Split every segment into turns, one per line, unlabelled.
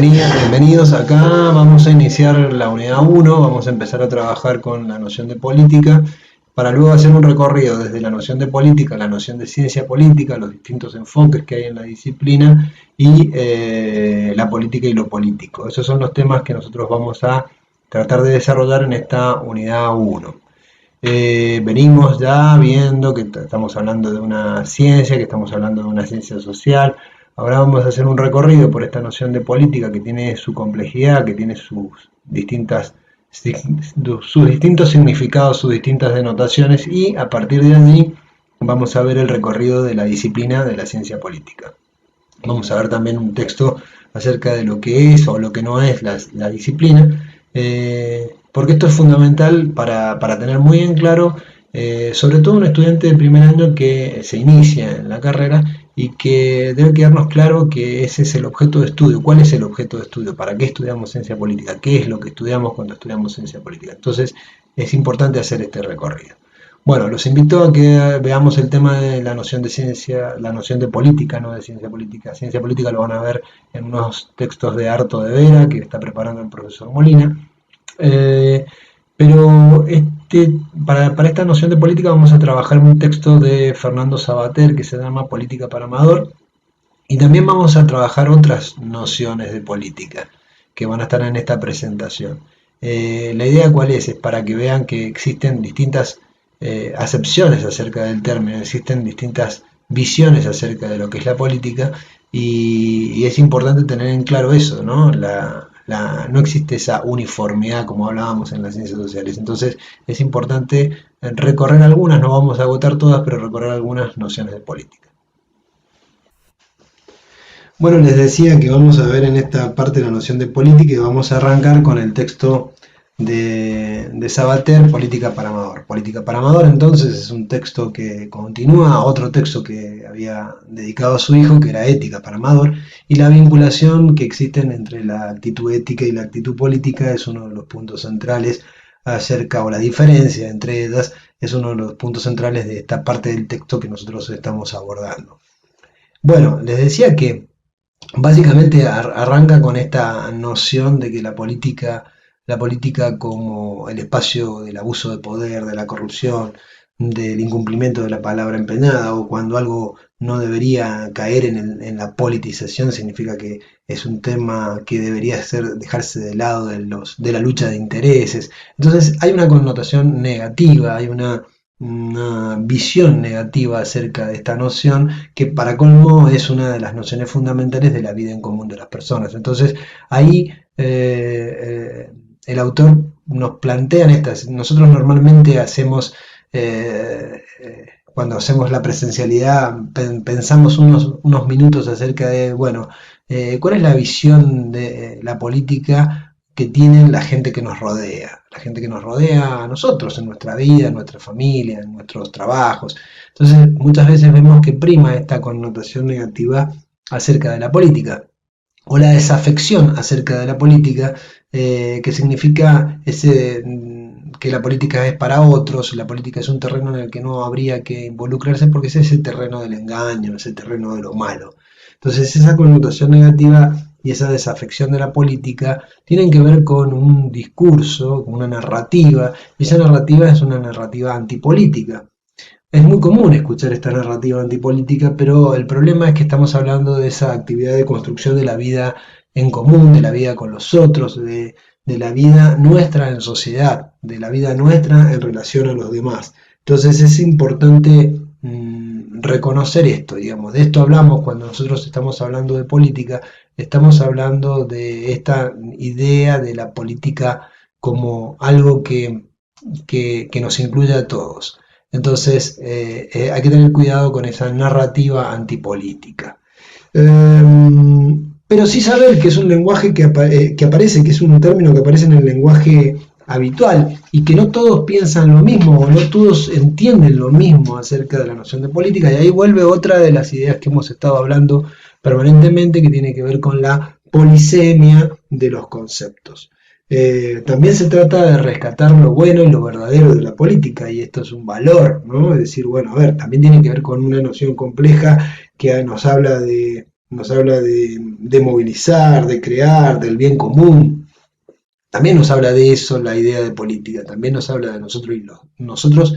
Bienvenidos. Acá vamos a iniciar la unidad 1, vamos a empezar a trabajar con la noción de política, para luego hacer un recorrido desde la noción de política, la noción de ciencia política, los distintos enfoques que hay en la disciplina y la política y lo político. Esos son los temas que nosotros vamos a tratar de desarrollar en esta unidad 1. Venimos ya viendo que estamos hablando de una ciencia, que estamos hablando de una ciencia social. Ahora vamos a hacer un recorrido por esta noción de política que tiene su complejidad, que tiene sus distintos significados, sus distintas denotaciones, y a partir de allí vamos a ver el recorrido de la disciplina de la ciencia política. Vamos a ver también un texto acerca de lo que es o lo que no es la disciplina, porque esto es fundamental para tener muy en claro, sobre todo un estudiante de primer año que se inicia en la carrera y que debe quedarnos claro que ese es el objeto de estudio. ¿Cuál es el objeto de estudio? ¿Para qué estudiamos ciencia política? ¿Qué es lo que estudiamos cuando estudiamos ciencia política? Entonces es importante hacer este recorrido. Bueno, los invito a que veamos el tema de la noción de ciencia, la noción de política, no de ciencia política. Ciencia política lo van a ver en unos textos de Arto de Vera que está preparando el profesor Molina. Pero para esta noción de política vamos a trabajar un texto de Fernando Savater que se llama Política para Amador, y también vamos a trabajar otras nociones de política que van a estar en esta presentación. La idea cuál es para que vean que existen distintas acepciones acerca del término, existen distintas visiones acerca de lo que es la política, y es importante tener en claro eso, ¿no? No existe esa uniformidad como hablábamos en las ciencias sociales. Entonces es importante recorrer algunas, no vamos a agotar todas, pero recorrer algunas nociones de política. Bueno, les decía que vamos a ver en esta parte la noción de política, y vamos a arrancar con el texto de Savater, Política para Amador. Política para Amador, entonces, es un texto que continúa otro texto que había dedicado a su hijo, que era Ética para Amador, y la vinculación que existen entre la actitud ética y la actitud política es uno de los puntos centrales acerca, o la diferencia entre ellas, es uno de los puntos centrales de esta parte del texto que nosotros estamos abordando. Bueno, les decía que básicamente arranca con esta noción de que la política como el espacio del abuso de poder, de la corrupción, del incumplimiento de la palabra empeñada, o cuando algo no debería caer en la politización, significa que es un tema que debería dejarse de lado de la lucha de intereses. Entonces hay una connotación negativa, hay una visión negativa acerca de esta noción, que para colmo es una de las nociones fundamentales de la vida en común de las personas. Entonces ahí el autor nos plantea nosotros normalmente hacemos, cuando hacemos la presencialidad, pensamos unos minutos acerca de, bueno, ¿cuál es la visión de la política que tienen la gente que nos rodea? La gente que nos rodea a nosotros, en nuestra vida, en nuestra familia, en nuestros trabajos. Entonces, muchas veces vemos que prima esta connotación negativa acerca de la política, o la desafección acerca de la política, que significa que la política es para otros, la política es un terreno en el que no habría que involucrarse porque es ese terreno del engaño, ese terreno de lo malo. Entonces esa connotación negativa y esa desafección de la política tienen que ver con un discurso, con una narrativa, y esa narrativa es una narrativa antipolítica. Es muy común escuchar esta narrativa antipolítica, pero el problema es que estamos hablando de esa actividad de construcción de la vida en común, de la vida con los otros, de la vida nuestra en sociedad, de la vida nuestra en relación a los demás. Entonces es importante reconocer esto, digamos. De esto hablamos cuando nosotros estamos hablando de política, estamos hablando de esta idea de la política como algo que nos incluye a todos. Entonces hay que tener cuidado con esa narrativa antipolítica. Pero sí saber que es un lenguaje que aparece, que es un término que aparece en el lenguaje habitual, y que no todos piensan lo mismo, o no todos entienden lo mismo acerca de la noción de política, y ahí vuelve otra de las ideas que hemos estado hablando permanentemente, que tiene que ver con la polisemia de los conceptos. También se trata de rescatar lo bueno y lo verdadero de la política, y esto es un valor, ¿no? Es decir, bueno, a ver, también tiene que ver con una noción compleja que nos habla de nos habla de movilizar, de crear, del bien común. También nos habla de eso la idea de política, también nos habla de nosotros y nosotros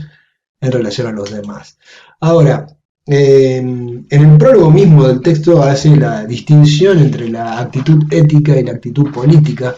en relación a los demás. Ahora, en el prólogo mismo del texto hace la distinción entre la actitud ética y la actitud política,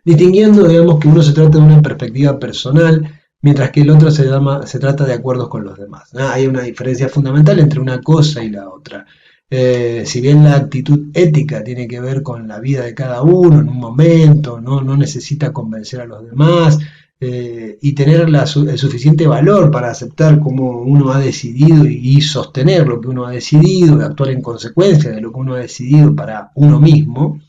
distinguiendo, digamos, que uno se trata de una perspectiva personal, mientras que el otro se trata de acuerdos con los demás. Hay una diferencia fundamental entre una cosa y la otra. Si bien la actitud ética tiene que ver con la vida de cada uno en un momento, no necesita convencer a los demás, y tener el suficiente valor para aceptar cómo uno ha decidido y sostener lo que uno ha decidido, y actuar en consecuencia de lo que uno ha decidido para uno mismo.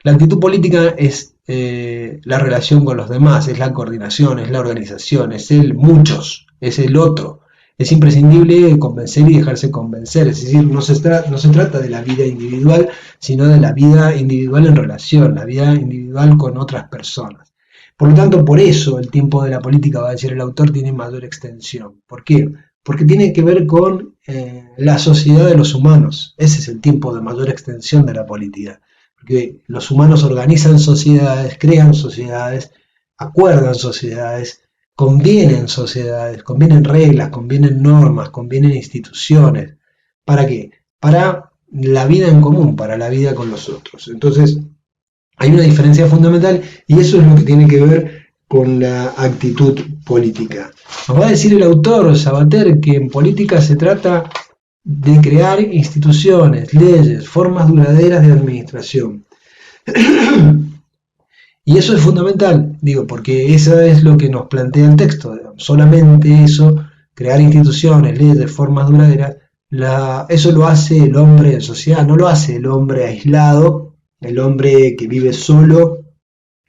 La actitud política es la relación con los demás, es la coordinación, es la organización, es el muchos, es el otro. Es imprescindible convencer y dejarse convencer, es decir, no se trata de la vida individual, sino de la vida individual en relación, la vida individual con otras personas. Por lo tanto, por eso el tiempo de la política, va a decir el autor, tiene mayor extensión. ¿Por qué? Porque tiene que ver con la sociedad de los humanos. Ese es el tiempo de mayor extensión de la política. Porque los humanos organizan sociedades, crean sociedades, acuerdan sociedades, convienen reglas, convienen normas, convienen instituciones. ¿Para qué? Para la vida en común, para la vida con los otros. Entonces, hay una diferencia fundamental y eso es lo que tiene que ver con la actitud política. Nos va a decir el autor Sabater que en política se trata de crear instituciones, leyes, formas duraderas de administración. Y eso es fundamental, digo, porque eso es lo que nos plantea el texto. Solamente eso, crear instituciones, leyes, formas duraderas, eso lo hace el hombre en sociedad, no lo hace el hombre aislado, el hombre que vive solo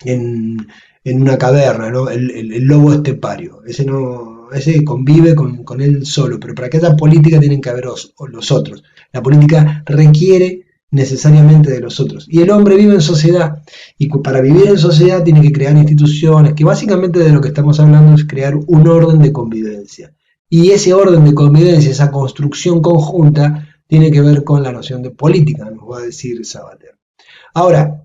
en una caverna, ¿no? El lobo estepario. Ese convive con él solo, pero para que haya política tienen que haber los otros. La política requiere necesariamente de los otros. Y el hombre vive en sociedad, y para vivir en sociedad tiene que crear instituciones, que básicamente de lo que estamos hablando es crear un orden de convivencia. Y ese orden de convivencia, esa construcción conjunta, tiene que ver con la noción de política, nos va a decir Sabater. Ahora,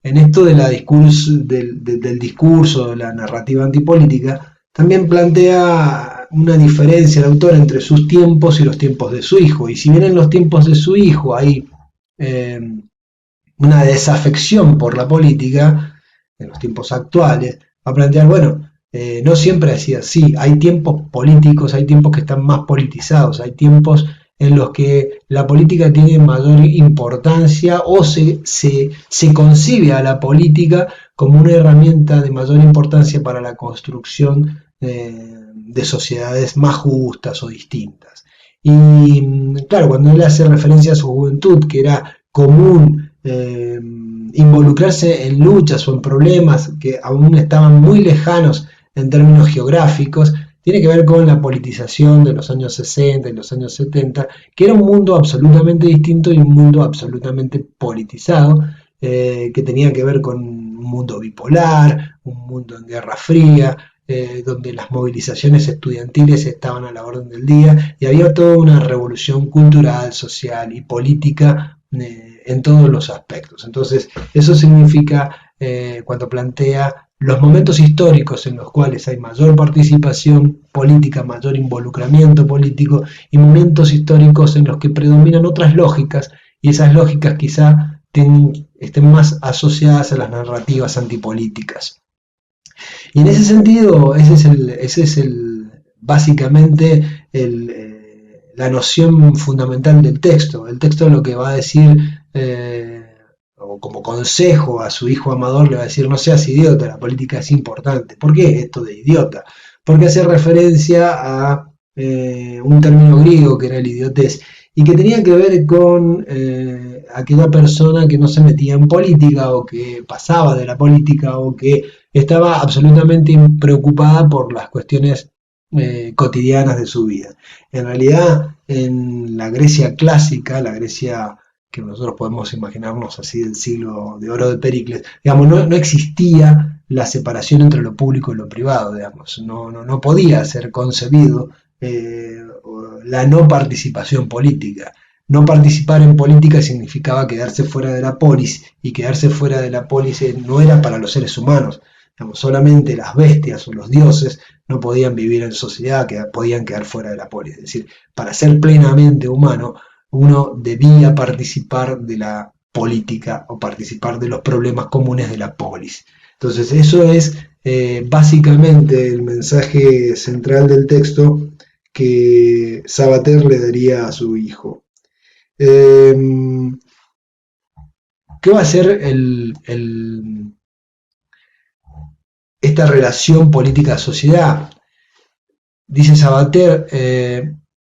en esto de del discurso, de la narrativa antipolítica, también plantea una diferencia el autor entre sus tiempos y los tiempos de su hijo. Y si bien en los tiempos de su hijo hay una desafección por la política, en los tiempos actuales, va a plantear, bueno, no siempre ha sido así, hay tiempos políticos, hay tiempos que están más politizados, hay tiempos en los que la política tiene mayor importancia o se concibe a la política como una herramienta de mayor importancia para la construcción de sociedades más justas o distintas. Y claro, cuando él hace referencia a su juventud, que era común involucrarse en luchas o en problemas que aún estaban muy lejanos en términos geográficos, tiene que ver con la politización de los años 60 y los años 70, que era un mundo absolutamente distinto y un mundo absolutamente politizado, que tenía que ver con un mundo bipolar, un mundo en guerra fría, donde las movilizaciones estudiantiles estaban a la orden del día y había toda una revolución cultural, social y política en todos los aspectos. Entonces, eso significa, cuando plantea los momentos históricos en los cuales hay mayor participación política, mayor involucramiento político, y momentos históricos en los que predominan otras lógicas, y esas lógicas quizá estén más asociadas a las narrativas antipolíticas. Y en ese sentido, ese es básicamente la noción fundamental del texto. El texto lo que va a decir, o como consejo a su hijo amador, le va a decir: no seas idiota, la política es importante. ¿Por qué esto de idiota? Porque hace referencia a un término griego que era el idiotez, y que tenía que ver con aquella persona que no se metía en política, o que pasaba de la política, o que estaba absolutamente preocupada por las cuestiones cotidianas de su vida. En realidad, en la Grecia clásica, la Grecia que nosotros podemos imaginarnos así del siglo de oro de Pericles, digamos, no existía la separación entre lo público y lo privado, digamos, no podía ser concebido la no participación política. no participar en política significaba quedarse fuera de la polis, y quedarse fuera de la polis no era para los seres humanos. Digamos, solamente las bestias o los dioses no podían vivir en sociedad, que podían quedar fuera de la polis. Es decir, para ser plenamente humano, uno debía participar de la política o participar de los problemas comunes de la polis. Entonces, eso es básicamente el mensaje central del texto que Sabater le daría a su hijo. ¿Qué va a ser esta relación política-sociedad? Dice Sabater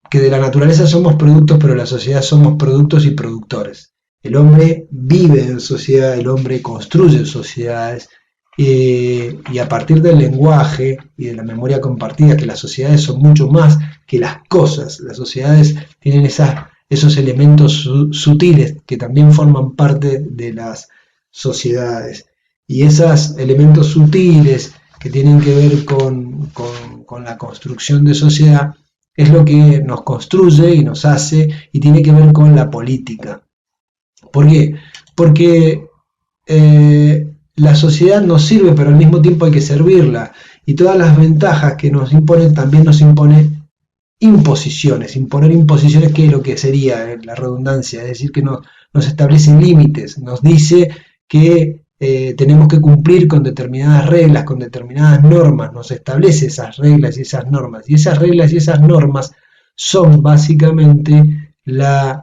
que de la naturaleza somos productos, pero de la sociedad somos productos y productores. El hombre vive en sociedad, el hombre construye sociedades, y a partir del lenguaje y de la memoria compartida, que las sociedades son mucho más que las cosas. Las sociedades tienen esos elementos sutiles que también forman parte de las sociedades. Y esos elementos sutiles que tienen que ver con la construcción de sociedad es lo que nos construye y nos hace, y tiene que ver con la política. ¿Por qué? Porque la sociedad nos sirve, pero al mismo tiempo hay que servirla, y todas las ventajas que nos imponen también nos imponen imposiciones. Imponer imposiciones, que es lo que sería la redundancia, es decir, que nos establecen límites, nos dice que tenemos que cumplir con determinadas reglas, con determinadas normas, nos establece esas reglas y esas normas, y esas reglas y esas normas son básicamente las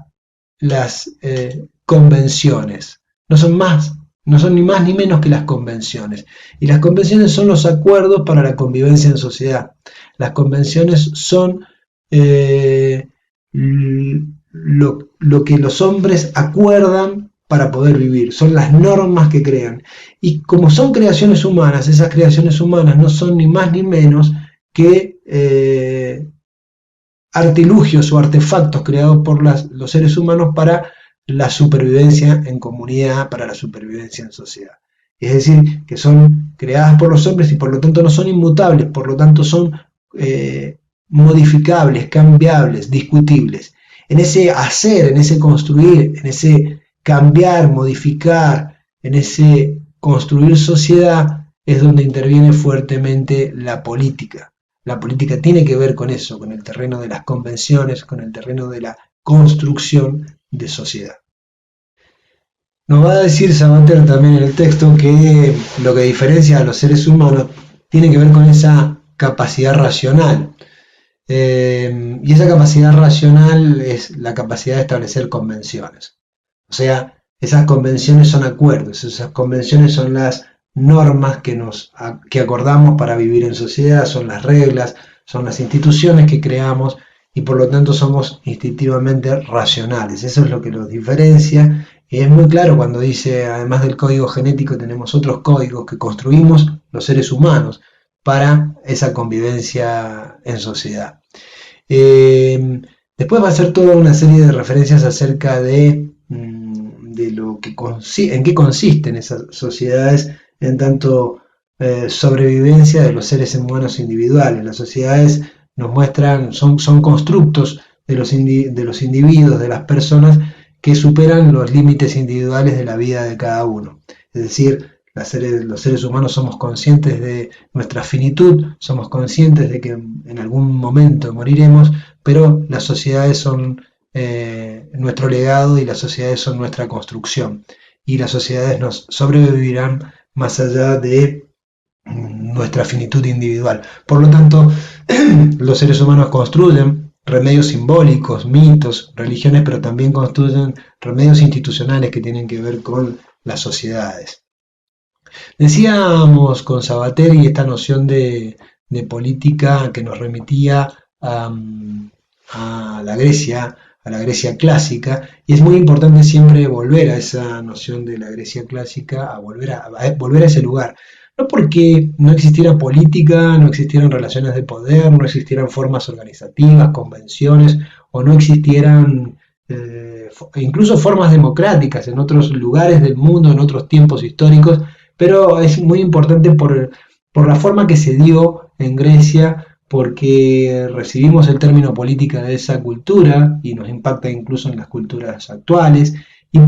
convenciones, no son ni más ni menos que las convenciones. Y las convenciones son los acuerdos para la convivencia en sociedad. Las convenciones son lo que los hombres acuerdan para poder vivir, son las normas que crean. Y como son creaciones humanas, esas creaciones humanas no son ni más ni menos que artilugios o artefactos creados por los seres humanos para la supervivencia en comunidad, para la supervivencia en sociedad. Es decir, que son creadas por los hombres y por lo tanto no son inmutables, por lo tanto son modificables, cambiables, discutibles. En ese hacer, en ese construir, en ese cambiar, modificar, en ese construir sociedad, es donde interviene fuertemente la política. La política tiene que ver con eso, con el terreno de las convenciones, con el terreno de la construcción de sociedad. Nos va a decir Sabater también en el texto que lo que diferencia a los seres humanos tiene que ver con esa capacidad racional. Y esa capacidad racional es la capacidad de establecer convenciones. O sea, esas convenciones son acuerdos, esas convenciones son las normas que acordamos para vivir en sociedad, son las reglas, son las instituciones que creamos, y por lo tanto somos instintivamente racionales. Eso es lo que los diferencia, y es muy claro cuando dice, además del código genético tenemos otros códigos que construimos los seres humanos para esa convivencia en sociedad. Después va a ser toda una serie de referencias acerca de lo que en qué consisten esas sociedades, en tanto sobrevivencia de los seres humanos individuales. Las sociedades nos muestran, son constructos de los individuos, de las personas, que superan los límites individuales de la vida de cada uno. Es decir, los seres humanos somos conscientes de nuestra finitud, somos conscientes de que en algún momento moriremos, pero las sociedades son nuestro legado, y las sociedades son nuestra construcción, y las sociedades nos sobrevivirán más allá de nuestra finitud individual. Por lo tanto, los seres humanos construyen remedios simbólicos, mitos, religiones, pero también construyen remedios institucionales que tienen que ver con las sociedades. Decíamos con Sabater y esta noción de política que nos remitía a la Grecia clásica, y es muy importante siempre volver a esa noción de la Grecia clásica, a volver a ese lugar. No porque no existiera política, no existieran relaciones de poder, no existieran formas organizativas, convenciones, o no existieran incluso formas democráticas en otros lugares del mundo, en otros tiempos históricos, pero es muy importante por la forma que se dio en Grecia, porque recibimos el término política de esa cultura y nos impacta incluso en las culturas actuales, y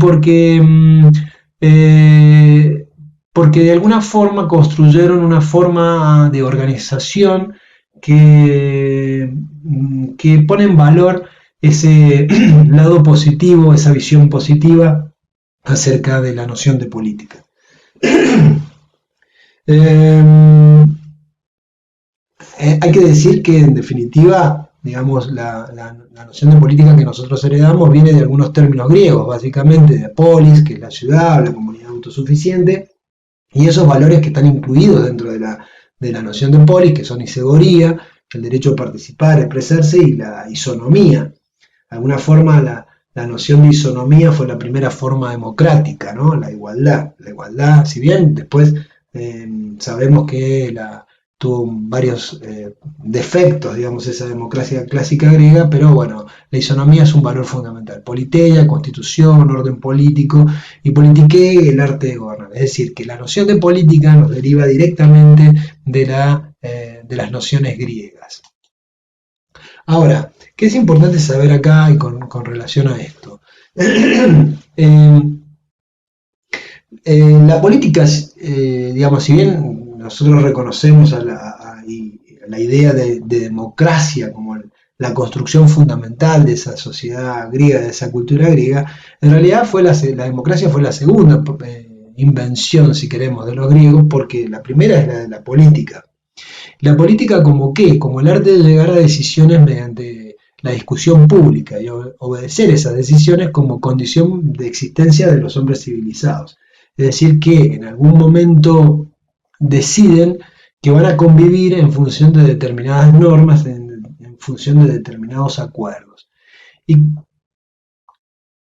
eh, porque de alguna forma construyeron una forma de organización que pone en valor ese lado positivo, esa visión positiva acerca de la noción de política. Eh, Hay que decir que en definitiva, digamos, la noción de política que nosotros heredamos viene de algunos términos griegos, básicamente de polis, que es la ciudad, la comunidad autosuficiente, y esos valores que están incluidos dentro de la noción de polis, que son isegoría, el derecho a participar, a expresarse, y la isonomía. De alguna forma, la noción de isonomía fue la primera forma democrática, ¿no? La igualdad. La igualdad, si bien después sabemos que tuvo varios defectos, digamos, esa democracia clásica griega, pero bueno, la isonomía es un valor fundamental. Politeia, constitución, orden político, y politiqué, el arte de gobernar. Es decir, que la noción de política nos deriva directamente de las nociones griegas. Ahora, ¿qué es importante saber acá y con relación a esto? eh, la política, digamos, si bien nosotros reconocemos la idea de democracia como la construcción fundamental de esa sociedad griega, de esa cultura griega, en realidad la democracia fue la segunda invención, si queremos, de los griegos, porque la primera es la de la política. La política como qué, como el arte de llegar a decisiones mediante la discusión pública y obedecer esas decisiones como condición de existencia de los hombres civilizados. Es decir, que en algún momento deciden que van a convivir en función de determinadas normas, en función de determinados acuerdos. ¿Y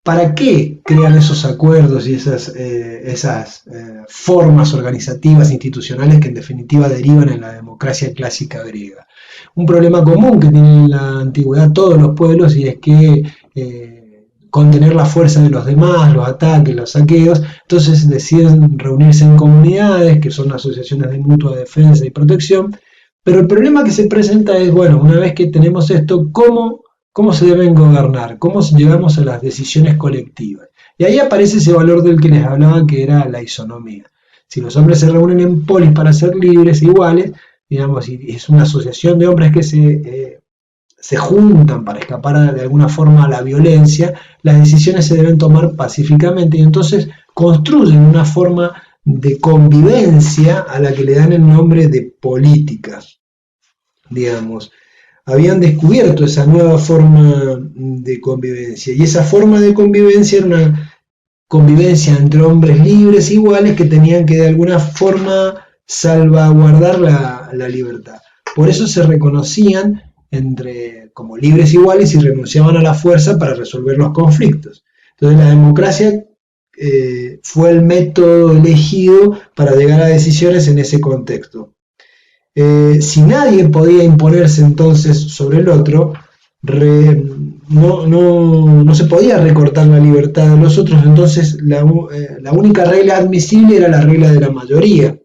para qué crean esos acuerdos y esas formas organizativas, institucionales que en definitiva derivan en la democracia clásica griega? Un problema común que tienen en la antigüedad todos los pueblos, y es que contener la fuerza de los demás, los ataques, los saqueos, entonces deciden reunirse en comunidades, que son asociaciones de mutua defensa y protección, pero el problema que se presenta es, bueno, una vez que tenemos esto, ¿cómo se deben gobernar? ¿Cómo llegamos a las decisiones colectivas? Y ahí aparece ese valor del que les hablaba, que era la isonomía. Si los hombres se reúnen en polis para ser libres, iguales, digamos, y es una asociación de hombres que se juntan para escapar de alguna forma a la violencia, las decisiones se deben tomar pacíficamente, y entonces construyen una forma de convivencia a la que le dan el nombre de política, digamos. Habían descubierto esa nueva forma de convivencia, y esa forma de convivencia era una convivencia entre hombres libres, iguales, que tenían que de alguna forma salvaguardar la libertad. Por eso se reconocían como libres iguales y renunciaban a la fuerza para resolver los conflictos. Entonces la democracia fue el método elegido para llegar a decisiones en ese contexto. Si nadie podía imponerse entonces sobre el otro, no se podía recortar la libertad de los otros, entonces la única regla admisible era la regla de la mayoría.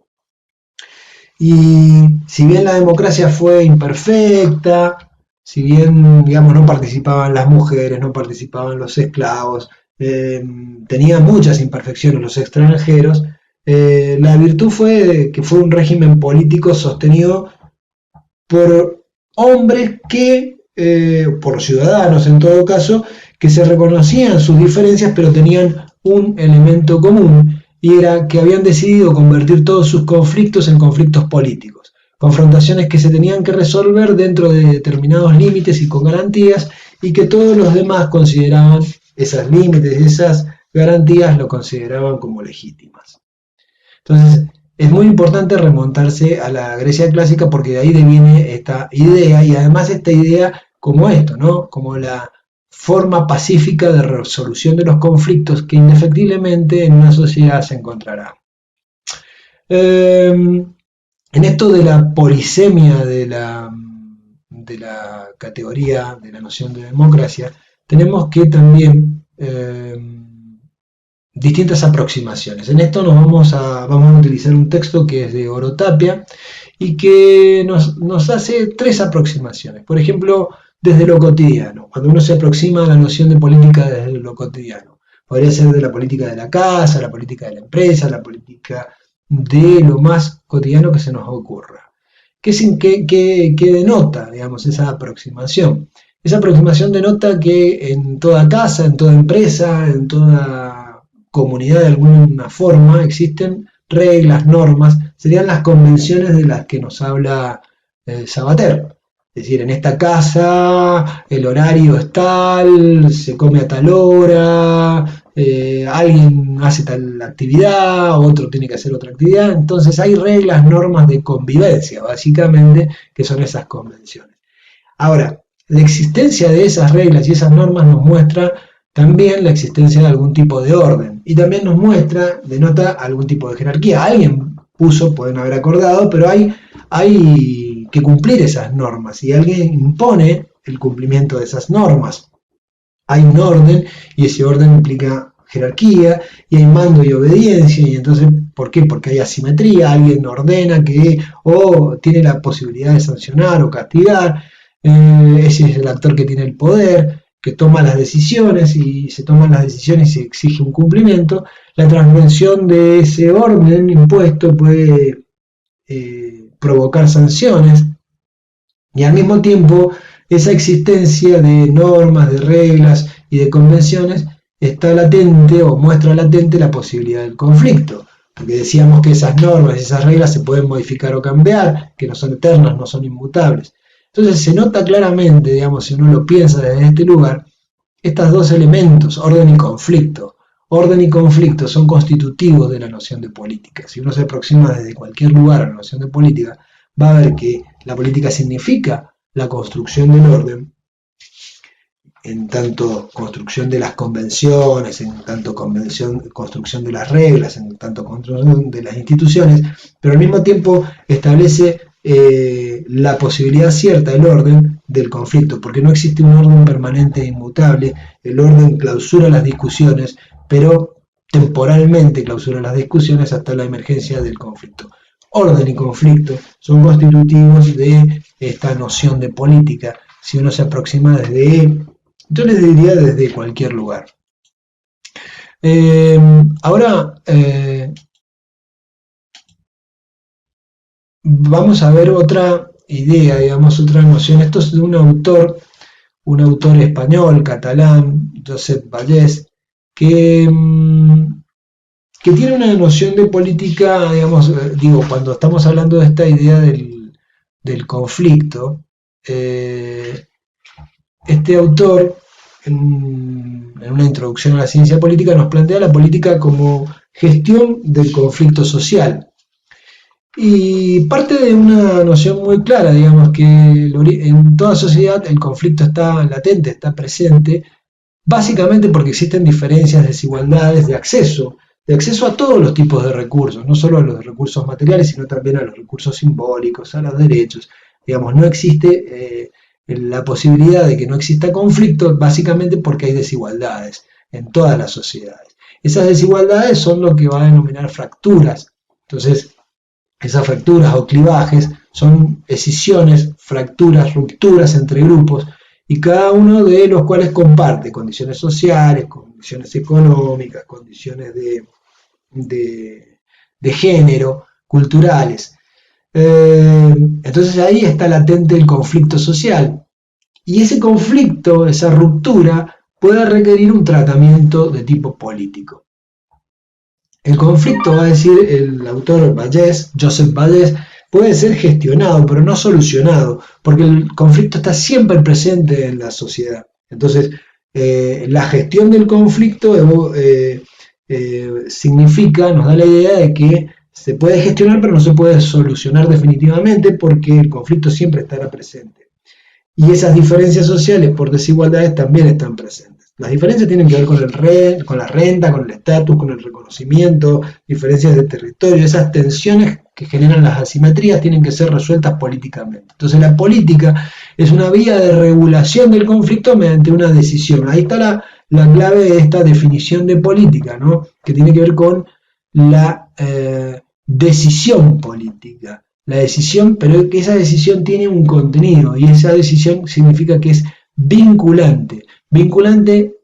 Y si bien la democracia fue imperfecta, si bien, digamos, no participaban las mujeres, no participaban los esclavos, tenía muchas imperfecciones los extranjeros, la virtud fue que fue un régimen político sostenido por hombres por los ciudadanos en todo caso, que se reconocían sus diferencias, pero tenían un elemento común, y era que habían decidido convertir todos sus conflictos en conflictos políticos, confrontaciones que se tenían que resolver dentro de determinados límites y con garantías, y que todos los demás consideraban esos límites y esas garantías lo consideraban como legítimas. Entonces, es muy importante remontarse a la Grecia clásica, porque de ahí viene esta idea, y además esta idea como esto, ¿no? Como la forma pacífica de resolución de los conflictos que indefectiblemente en una sociedad se encontrará. En esto de la polisemia de la categoría de la noción de democracia, tenemos que también distintas aproximaciones. En esto vamos a utilizar un texto que es de Oro Tapia, y que nos hace tres aproximaciones. Por ejemplo, desde lo cotidiano, cuando uno se aproxima a la noción de política desde lo cotidiano. Podría ser de la política de la casa, la política de la empresa, la política de lo más cotidiano que se nos ocurra. ¿Qué denota, digamos, esa aproximación? Esa aproximación denota que en toda casa, en toda empresa, en toda comunidad de alguna forma existen reglas, normas, serían las convenciones de las que nos habla Sabater. Es decir, en esta casa el horario es tal, se come a tal hora, alguien hace tal actividad, otro tiene que hacer otra actividad. Entonces hay reglas, normas de convivencia, básicamente, que son esas convenciones. Ahora, la existencia de esas reglas y esas normas nos muestra también la existencia de algún tipo de orden y también nos muestra, denota algún tipo de jerarquía. Alguien puso, pueden haber acordado, pero hay que cumplir esas normas y alguien impone el cumplimiento de esas normas. Hay un orden y ese orden implica jerarquía y hay mando y obediencia y entonces, ¿por qué? Porque hay asimetría, alguien ordena que o tiene la posibilidad de sancionar o castigar, ese es el actor que tiene el poder, que toma las decisiones y se toman las decisiones y se exige un cumplimiento. La transgresión de ese orden impuesto puede provocar sanciones y al mismo tiempo esa existencia de normas, de reglas y de convenciones está latente o muestra latente la posibilidad del conflicto, porque decíamos que esas normas y esas reglas se pueden modificar o cambiar, que no son eternas, no son inmutables. Entonces se nota claramente, digamos, si uno lo piensa desde este lugar, estos dos elementos, orden y conflicto. Orden y conflicto son constitutivos de la noción de política. Si uno se aproxima desde cualquier lugar a la noción de política, va a ver que la política significa la construcción del orden, en tanto construcción de las convenciones, en tanto construcción de las reglas, en tanto construcción de las instituciones, pero al mismo tiempo establece la posibilidad cierta, el orden del conflicto, porque no existe un orden permanente e inmutable, el orden clausura las discusiones, pero temporalmente clausura las discusiones hasta la emergencia del conflicto. Orden y conflicto son constitutivos de esta noción de política, si uno se aproxima desde, yo les diría desde cualquier lugar. Ahora vamos a ver otra idea, digamos, otra noción. Esto es de un autor español, catalán, Josep Vallès, que tiene una noción de política, digamos, cuando estamos hablando de esta idea del conflicto, este autor, en una introducción a la ciencia política, nos plantea la política como gestión del conflicto social. Y parte de una noción muy clara, digamos, que en toda sociedad el conflicto está latente, está presente, básicamente porque existen diferencias, desigualdades de acceso a todos los tipos de recursos, no solo a los recursos materiales, sino también a los recursos simbólicos, a los derechos. Digamos, no existe la posibilidad de que no exista conflicto, básicamente porque hay desigualdades en todas las sociedades. Esas desigualdades son lo que va a denominar fracturas. Entonces, esas fracturas o clivajes son escisiones, fracturas, rupturas entre grupos, y cada uno de los cuales comparte condiciones sociales, condiciones económicas, condiciones de género, culturales. Entonces ahí está latente el conflicto social, y ese conflicto, esa ruptura, puede requerir un tratamiento de tipo político. El conflicto, va a decir el autor Vallès, Josep Vallès, puede ser gestionado, pero no solucionado, porque el conflicto está siempre presente en la sociedad. Entonces, la gestión del conflicto significa, nos da la idea de que se puede gestionar, pero no se puede solucionar definitivamente, porque el conflicto siempre estará presente. Y esas diferencias sociales por desigualdades también están presentes. Las diferencias tienen que ver con la renta, con el estatus, con el reconocimiento, diferencias de territorio. Esas tensiones que generan las asimetrías tienen que ser resueltas políticamente. Entonces la política es una vía de regulación del conflicto mediante una decisión. Ahí está la clave de esta definición de política, ¿no? Que tiene que ver con la decisión política. la decisión, pero que esa decisión tiene un contenido y esa decisión significa que es vinculante. Vinculante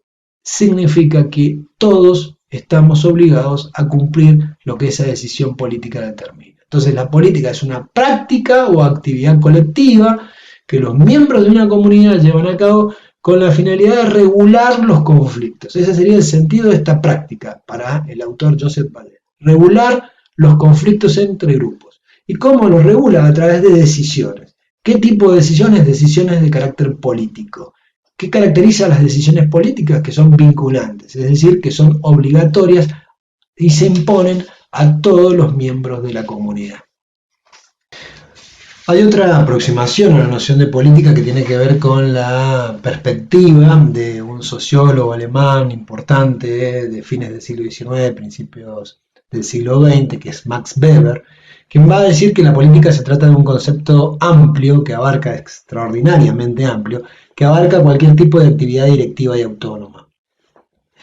significa que todos estamos obligados a cumplir lo que esa decisión política determina. Entonces la política es una práctica o actividad colectiva que los miembros de una comunidad llevan a cabo con la finalidad de regular los conflictos. Ese sería el sentido de esta práctica para el autor Joseph Baldé. Regular los conflictos entre grupos. ¿Y cómo los regula? A través de decisiones. ¿Qué tipo de decisiones? Decisiones de carácter político. ¿Qué caracteriza a las decisiones políticas? Que son vinculantes, es decir, que son obligatorias y se imponen a todos los miembros de la comunidad. Hay otra aproximación a la noción de política que tiene que ver con la perspectiva de un sociólogo alemán importante de fines del siglo XIX, principios del siglo XX, que es Max Weber, quien va a decir que la política se trata de un concepto amplio, que abarca, extraordinariamente amplio, que abarca cualquier tipo de actividad directiva y autónoma.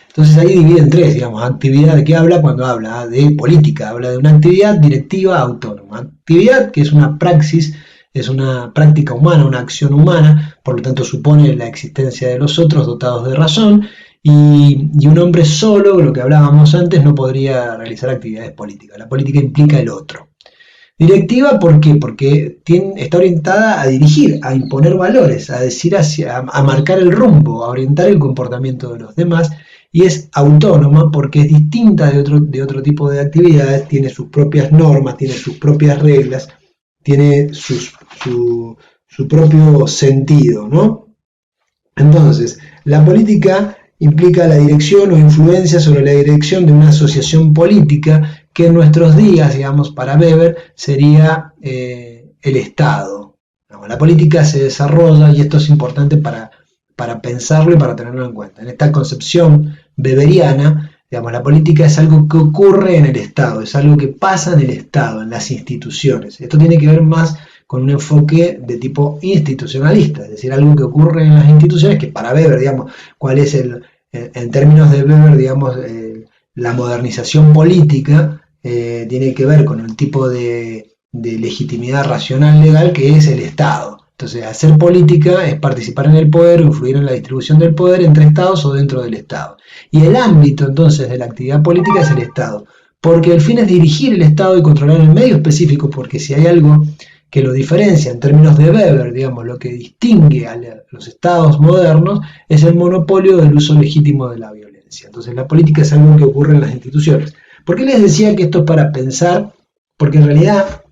Entonces ahí divide en tres, digamos, actividad de qué habla cuando habla de política, habla de una actividad directiva autónoma. Actividad que es una praxis, es una práctica humana, una acción humana, por lo tanto supone la existencia de los otros dotados de razón, y un hombre solo, lo que hablábamos antes, no podría realizar actividades políticas. La política implica el otro. Directiva, ¿por qué? Porque está orientada a dirigir, a imponer valores, a decir a marcar el rumbo, a orientar el comportamiento de los demás, y es autónoma porque es distinta de otro tipo de actividades, tiene sus propias normas, tiene sus propias reglas, tiene su propio sentido, ¿no? Entonces, la política implica la dirección o influencia sobre la dirección de una asociación política que en nuestros días, digamos, para Weber, sería el Estado. La política se desarrolla, y esto es importante para pensarlo y para tenerlo en cuenta. En esta concepción weberiana, digamos, la política es algo que ocurre en el Estado, es algo que pasa en el Estado, en las instituciones. Esto tiene que ver más con un enfoque de tipo institucionalista, es decir, algo que ocurre en las instituciones, que para Weber, digamos, cuál es en términos de Weber, digamos, la modernización política tiene que ver con el tipo de legitimidad racional legal que es el Estado. Entonces, hacer política es participar en el poder o influir en la distribución del poder entre estados o dentro del Estado. Y el ámbito, entonces, de la actividad política es el Estado, porque el fin es dirigir el Estado y controlar el medio específico, porque si hay algo que lo diferencia en términos de Weber, digamos, lo que distingue a los estados modernos es el monopolio del uso legítimo de la violencia. Entonces, la política es algo que ocurre en las instituciones. ¿Por qué les decía que esto es para pensar? Porque en realidad,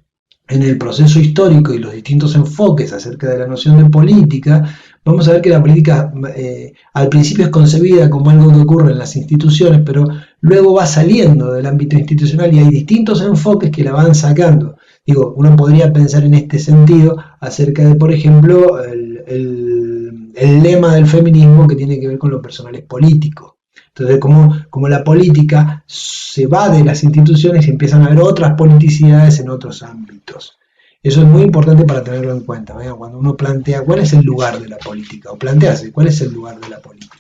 en el proceso histórico y los distintos enfoques acerca de la noción de política, vamos a ver que la política al principio es concebida como algo que ocurre en las instituciones, pero luego va saliendo del ámbito institucional y hay distintos enfoques que la van sacando. Digo, uno podría pensar en este sentido acerca de, por ejemplo, el lema del feminismo que tiene que ver con lo personal es político. Entonces, como la política se va de las instituciones y empiezan a haber otras politicidades en otros ámbitos. Eso es muy importante para tenerlo en cuenta, ¿verdad? Cuando uno plantea cuál es el lugar de la política, o plantearse cuál es el lugar de la política.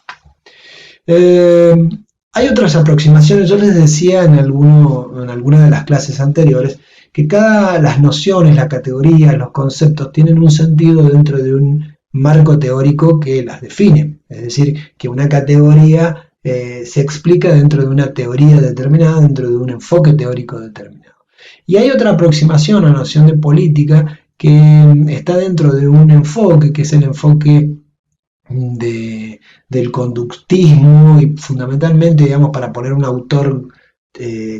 Hay otras aproximaciones, yo les decía en alguna de las clases anteriores, que las nociones, las categorías, los conceptos tienen un sentido dentro de un marco teórico que las define. Es decir, que una categoría se explica dentro de una teoría determinada, dentro de un enfoque teórico determinado. Y hay otra aproximación a la noción de política que está dentro de un enfoque, que es el enfoque del conductismo, y fundamentalmente, digamos, para poner un autor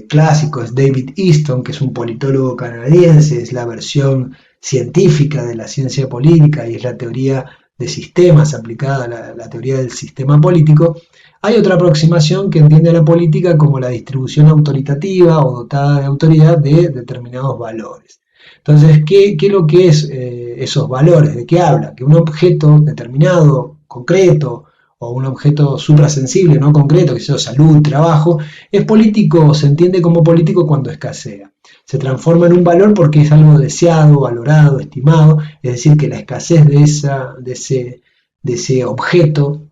clásico, es David Easton, que es un politólogo canadiense, es la versión científica de la ciencia política y es la teoría de sistemas aplicada a la teoría del sistema político. Hay otra aproximación que entiende a la política como la distribución autoritativa o dotada de autoridad de determinados valores. Entonces, ¿qué es lo que es esos valores? ¿De qué habla? Que un objeto determinado, concreto, o un objeto suprasensible, no concreto, que sea salud, trabajo, es político o se entiende como político cuando escasea. Se transforma en un valor porque es algo deseado, valorado, estimado, es decir, que la escasez de ese objeto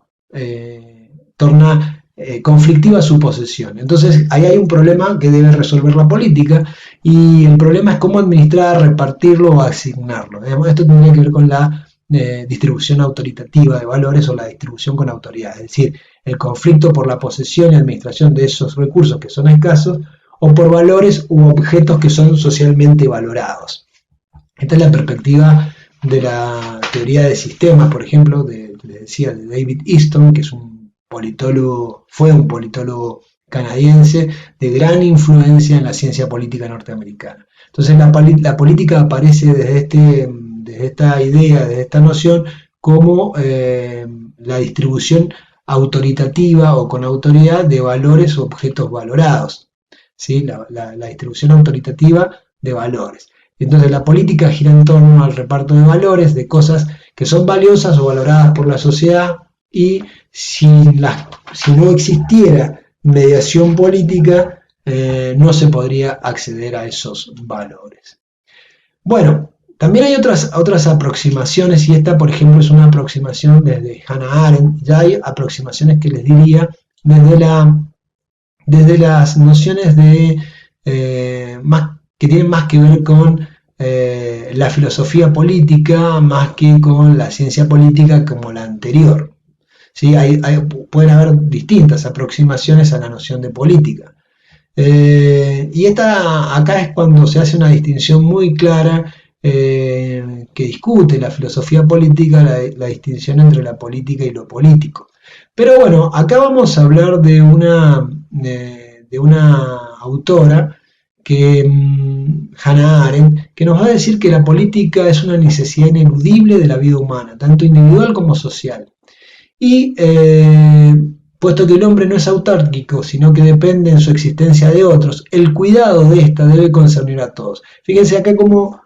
torna conflictiva su posesión. Entonces ahí hay un problema que debe resolver la política, y el problema es cómo administrar, repartirlo o asignarlo. Esto tendría que ver con la distribución autoritativa de valores o la distribución con autoridad, es decir, el conflicto por la posesión y administración de esos recursos que son escasos, o por valores u objetos que son socialmente valorados. Esta es la perspectiva de la teoría de sistemas, por ejemplo, les decía, de David Easton, que es fue un politólogo canadiense de gran influencia en la ciencia política norteamericana. Entonces la política aparece desde esta idea, desde esta noción, como la distribución autoritativa o con autoridad de valores o objetos valorados, ¿sí? La distribución autoritativa de valores. Entonces la política gira en torno al reparto de valores, de cosas que son valiosas o valoradas por la sociedad, y si no existiera mediación política, no se podría acceder a esos valores. Bueno, también hay otras aproximaciones, y esta, por ejemplo, es una aproximación desde Hannah Arendt. Ya hay aproximaciones que les diría desde las nociones que tienen más que ver con la filosofía política, más que con la ciencia política como la anterior. ¿Sí? Pueden haber distintas aproximaciones a la noción de política. Y acá es cuando se hace una distinción muy clara, que discute la filosofía política, la distinción entre la política y lo político. Pero bueno, acá vamos a hablar de una autora, Hannah Arendt, que nos va a decir que la política es una necesidad ineludible de la vida humana, tanto individual como social. Y puesto que el hombre no es autárquico, sino que depende en su existencia de otros, el cuidado de esta debe concernir a todos. Fíjense acá cómo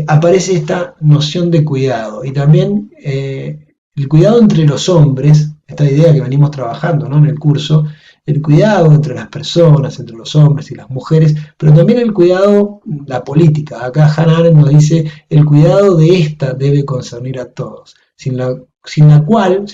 aparece esta noción de cuidado, y también el cuidado entre los hombres, esta idea que venimos trabajando, ¿no?, en el curso, el cuidado entre las personas, entre los hombres y las mujeres, pero también el cuidado, la política. Acá Hannah Arendt nos dice, el cuidado de esta debe concernir a todos, sin lo cual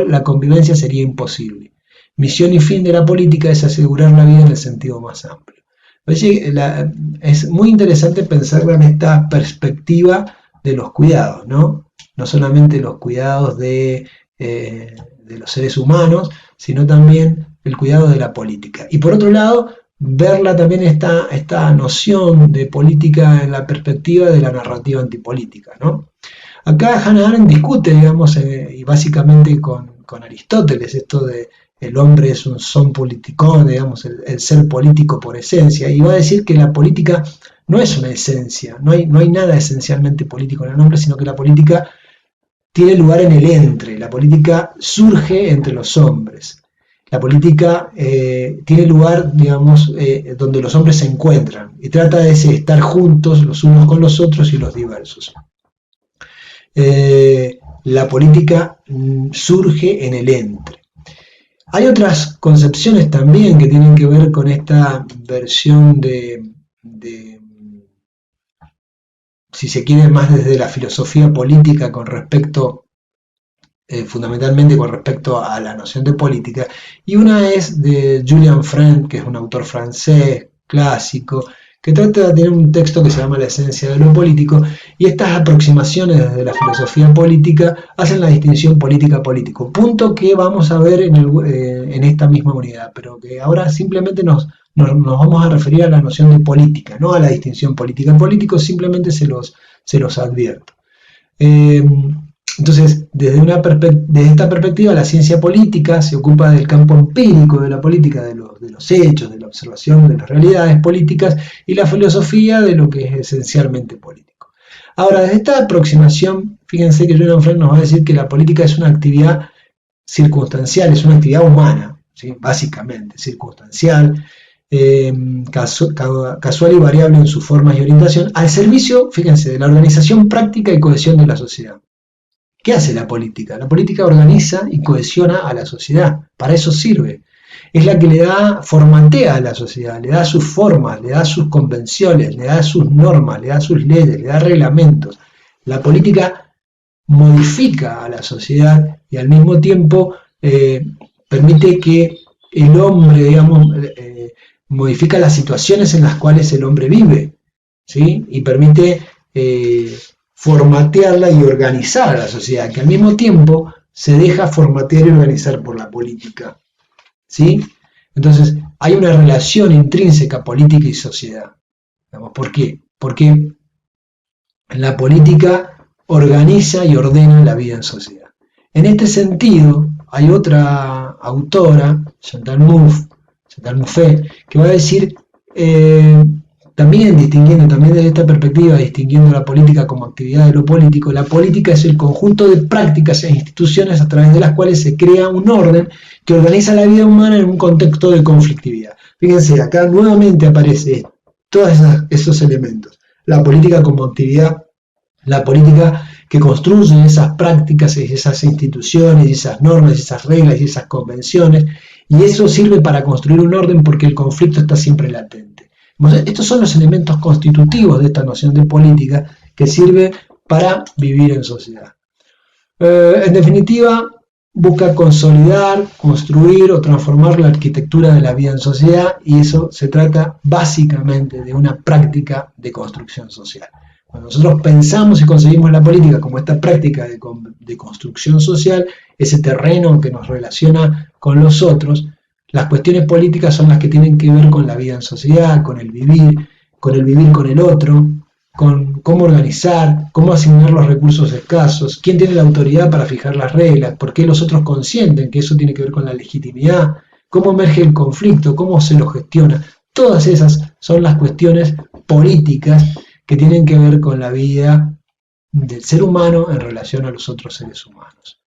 la convivencia sería imposible. Misión y fin de la política es asegurar la vida en el sentido más amplio. Es muy interesante pensarla en esta perspectiva de los cuidados, ¿no? No solamente los cuidados de los seres humanos, sino también el cuidado de la política. Y por otro lado, verla también esta noción de política en la perspectiva de la narrativa antipolítica, ¿no? Acá Hannah Arendt discute, digamos, y básicamente con Aristóteles, esto de el hombre es un son politikon, digamos, el ser político por esencia, y va a decir que la política no es una esencia, no hay nada esencialmente político en el hombre, sino que la política tiene lugar en el entre, la política surge entre los hombres. La política tiene lugar, digamos, donde los hombres se encuentran, y trata de estar juntos los unos con los otros y los diversos. La política surge en el entre. Hay otras concepciones también que tienen que ver con esta versión si se quiere, más desde la filosofía política con respecto, fundamentalmente con respecto a la noción de política, y una es de Julian Freund, que es un autor francés clásico, que trata de tener un texto que se llama La esencia de lo político, y estas aproximaciones desde la filosofía política hacen la distinción política-político, punto que vamos a ver en esta misma unidad, pero que ahora simplemente nos vamos a referir a la noción de política, no a la distinción política-político, simplemente se los advierto. Entonces, desde esta perspectiva, la ciencia política se ocupa del campo empírico de la política, de los hechos, de la observación de las realidades políticas, y la filosofía de lo que es esencialmente político. Ahora, desde esta aproximación, fíjense que Julian Freund nos va a decir que la política es una actividad circunstancial, es una actividad humana, ¿sí? Básicamente, circunstancial, casual y variable en sus formas y orientación, al servicio, fíjense, de la organización práctica y cohesión de la sociedad. ¿Qué hace la política? La política organiza y cohesiona a la sociedad, para eso sirve. Es la que formatea a la sociedad, le da sus formas, le da sus convenciones, le da sus normas, le da sus leyes, le da reglamentos. La política modifica a la sociedad y al mismo tiempo permite que el hombre, digamos, modifica las situaciones en las cuales el hombre vive, ¿sí? Y permite formatearla y organizar a la sociedad, que al mismo tiempo se deja formatear y organizar por la política, ¿sí? Entonces, hay una relación intrínseca política y sociedad. ¿Por qué? Porque la política organiza y ordena la vida en sociedad. En este sentido, hay otra autora, Chantal Mouffe, que va a decir, también distinguiendo, también desde esta perspectiva, distinguiendo la política como actividad de lo político, la política es el conjunto de prácticas e instituciones a través de las cuales se crea un orden que organiza la vida humana en un contexto de conflictividad. Fíjense, acá nuevamente aparece todos esos elementos. La política como actividad, la política que construye esas prácticas, esas instituciones, esas normas, esas reglas y esas convenciones, y eso sirve para construir un orden porque el conflicto está siempre latente. Estos son los elementos constitutivos de esta noción de política que sirve para vivir en sociedad. En definitiva, busca consolidar, construir o transformar la arquitectura de la vida en sociedad, y eso se trata básicamente de una práctica de construcción social. Cuando nosotros pensamos y concebimos la política como esta práctica de construcción social, ese terreno que nos relaciona con los otros, las cuestiones políticas son las que tienen que ver con la vida en sociedad, con el vivir con el otro, con cómo organizar, cómo asignar los recursos escasos, quién tiene la autoridad para fijar las reglas, por qué los otros consienten, que eso tiene que ver con la legitimidad, cómo emerge el conflicto, cómo se lo gestiona. Todas esas son las cuestiones políticas que tienen que ver con la vida del ser humano en relación a los otros seres humanos.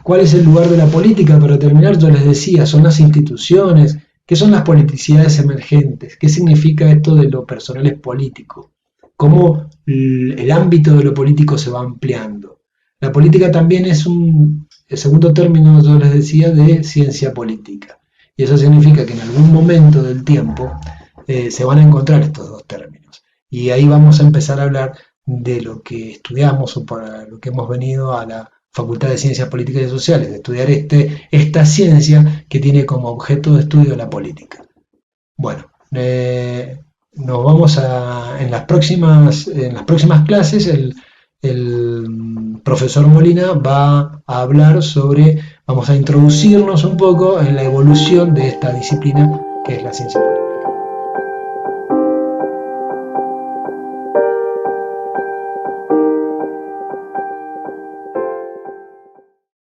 ¿Cuál es el lugar de la política? Para terminar, yo les decía, son las instituciones. ¿Qué son las politicidades emergentes? ¿Qué significa esto de lo personal es político? ¿Cómo el ámbito de lo político se va ampliando? La política también es el segundo término, yo les decía, de ciencia política. Y eso significa que en algún momento del tiempo se van a encontrar estos dos términos. Y ahí vamos a empezar a hablar de lo que estudiamos o para lo que hemos venido a la Facultad de Ciencias Políticas y Sociales, de estudiar esta ciencia que tiene como objeto de estudio la política. Bueno, nos vamos en las próximas clases, el profesor Molina va a hablar sobre, vamos a introducirnos un poco en la evolución de esta disciplina que es la ciencia política.